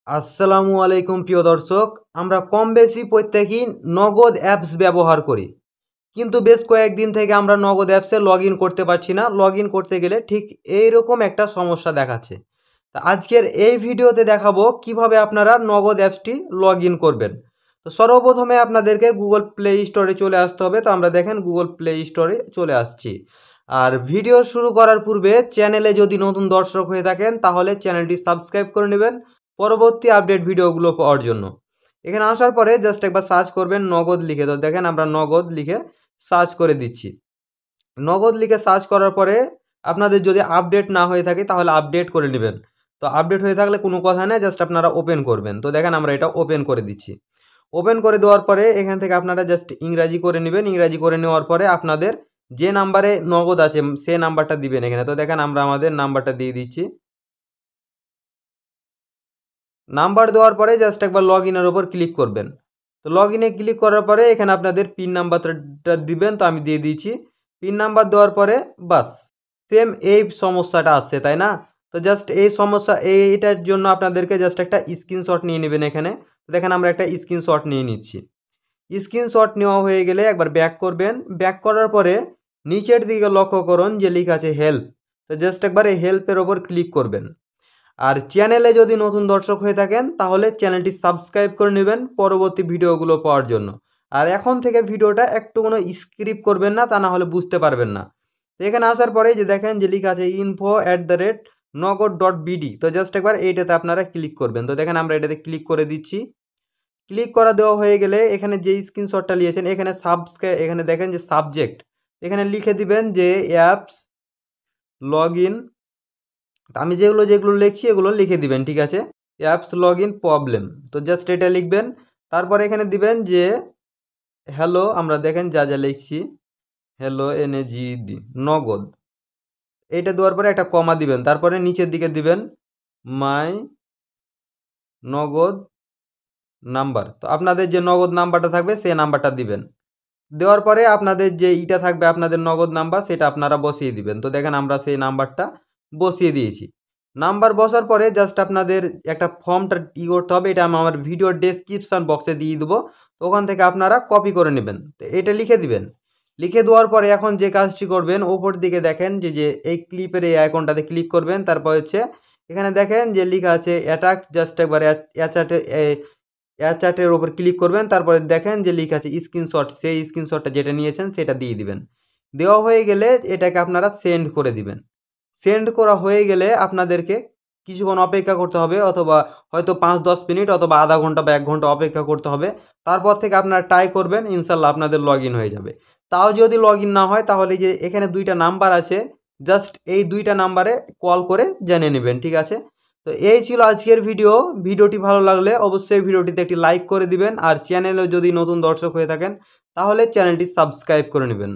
আসসালামু আলাইকুম প্রিয় দর্শক। আমরা কম বেশি প্রত্যেকেই নগদ অ্যাপস ব্যবহার করি, কিন্তু বেশ কয়েকদিন থেকে আমরা নগদ অ্যাপসে লগ ইন করতে পারছি না। লগ ইন করতে গেলে ঠিক এইরকম একটা সমস্যা দেখাচ্ছে। তা আজকের এই ভিডিওতে দেখাবো কিভাবে আপনারা নগদ অ্যাপসটি লগ ইন করবেন। তো সর্বপ্রথমে আপনাদেরকে গুগল প্লে স্টোরে চলে আসতে হবে। তো আমরা দেখেন গুগল প্লে স্টোরে চলে আসছি। আর ভিডিও শুরু করার পূর্বে চ্যানেলে যদি নতুন দর্শক হয়ে থাকেন তাহলে চ্যানেলটি সাবস্ক্রাইব করে নেবেন পরবর্তী আপডেট ভিডিওগুলো পাওয়ার জন্য। এখানে আসার পরে জাস্ট একবার সার্চ করবেন নগদ লিখে। তো দেখেন আমরা নগদ লিখে সার্চ করে দিচ্ছি। নগদ লিখে সার্চ করার পরে আপনাদের যদি আপডেট না হয়ে থাকে তাহলে আপডেট করে নেবেন। তো আপডেট হয়ে থাকলে কোনো কথা নেই, জাস্ট আপনারা ওপেন করবেন। তো দেখেন আমরা এটা ওপেন করে দিচ্ছি। ওপেন করে দেওয়ার পরে এখান থেকে আপনারা জাস্ট ইংরাজি করে নেবেন। ইংরাজি করে নেওয়ার পরে আপনাদের যে নাম্বারে নগদ আছে সে নাম্বারটা দিবেন এখানে। তো দেখেন আমরা আমাদের নাম্বারটা দিয়ে দিচ্ছি। নাম্বার দেওয়ার পরে জাস্ট একবার লগ ইনের ওপর ক্লিক করবেন। তো লগ ইনে ক্লিক করার পরে এখানে আপনাদের পিন নাম্বারটা দিবেন। তো আমি দিয়ে দিয়েছি। পিন নাম্বার দেওয়ার পরে বাস সেম এই সমস্যাটা আসছে, তাই না? তো জাস্ট এই সমস্যা এইটার জন্য আপনাদেরকে জাস্ট একটা স্ক্রিনশট নিয়ে নেবেন এখানে। তো দেখেন আমরা একটা স্ক্রিনশট নিয়ে নিচ্ছি। স্ক্রিনশট নেওয়া হয়ে গেলে একবার ব্যাক করবেন। ব্যাক করার পরে নিচের দিকে লক্ষ্য করুন যে লেখা আছে হেল্প। তো জাস্ট একবার এই হেল্পের ওপর ক্লিক করবেন। আর চ্যানেলে যদি নতুন দর্শক হয়ে থাকেন তাহলে চ্যানেলটি সাবস্ক্রাইব করে নেবেন পরবর্তী ভিডিওগুলো পাওয়ার জন্য। আর এখন থেকে ভিডিওটা একটু কোনো স্ক্রিপ করবেন না, তা না হলে বুঝতে পারবেন না। তো এখানে আসার পরে যে দেখেন যে লেখা আছে info@nogod.bd। তো জাস্ট একবার এইটাতে আপনারা ক্লিক করবেন। তো দেখেন আমরা এটাতে ক্লিক করে দিচ্ছি। ক্লিক করা দেওয়া হয়ে গেলে এখানে যে স্ক্রিনশটটা নিয়েছেন এখানে এখানে দেখেন যে সাবজেক্ট এখানে লিখে দিবেন যে অ্যাপস লগ ইন। আমি যেগুলো লিখছি এগুলো লিখে দিবেন, ঠিক আছে? Apps log in problem. তো জাস্ট এটা লিখবেন। তারপরে এখানে দিবেন যে হ্যালো, আমরা দেখেন যা যা লিখছি হ্যালো NAGD নগদ। এইটা দেওয়ার পরে একটা কমা দিবেন। তারপরে নিচের দিকে দিবেন মাই নগদ নাম্বার। তো আপনাদের যে নগদ নাম্বারটা থাকবে সেই নাম্বারটা দিবেন। দেওয়ার পরে আপনাদের যে ইটা থাকবে আপনাদের নগদ নাম্বার সেটা আপনারা বসিয়ে দিবেন। তো দেখেন আমরা সেই নাম্বারটা বসিয়ে দিয়েছি। নাম্বার বসার পরে জাস্ট আপনাদের একটা ফর্মটা করতে হবে। এটা আমি আমার ভিডিও ডেসক্রিপশান বক্সে দিয়ে দেবো। তো ওখান থেকে আপনারা কপি করে নেবেন। তো এটা লিখে দিবেন। লিখে দেওয়ার পরে এখন যে কাজটি করবেন ওপর দিকে দেখেন যে এই ক্লিপের এই আইকনটাতে ক্লিক করবেন। তারপর হচ্ছে এখানে দেখেন যে লেখা আছে অ্যাটাক, জাস্ট একবার চার্টের ওপর ক্লিক করবেন। তারপরে দেখেন যে লেখা আছে স্ক্রিনশট, সেই স্ক্রিনশটটা যেটা নিয়েছেন সেটা দিয়ে দিবেন। দেওয়া হয়ে গেলে এটাকে আপনারা সেন্ড করে দিবেন। সেন্ড করা হয়ে গেলে আপনাদেরকে কিছুক্ষণ অপেক্ষা করতে হবে, অথবা হয়তো 5-10 মিনিট অথবা আধা ঘন্টা বা 1 ঘন্টা অপেক্ষা করতে হবে। তারপর থেকে আপনারা ট্রাই করবেন, ইনশাল্লাহ আপনাদের লগ ইন হয়ে যাবে। তাও যদি লগ ইন না হয় তাহলে যে এখানে 2টা নাম্বার আছে, জাস্ট এই 2টা নাম্বারে কল করে জেনে নেবেন, ঠিক আছে? তো এই ছিল আজকের ভিডিওটি ভালো লাগলে অবশ্যই ভিডিওটিতে একটি লাইক করে দিবেন। আর চ্যানেলে যদি নতুন দর্শক হয়ে থাকেন তাহলে চ্যানেলটি সাবস্ক্রাইব করে নেবেন।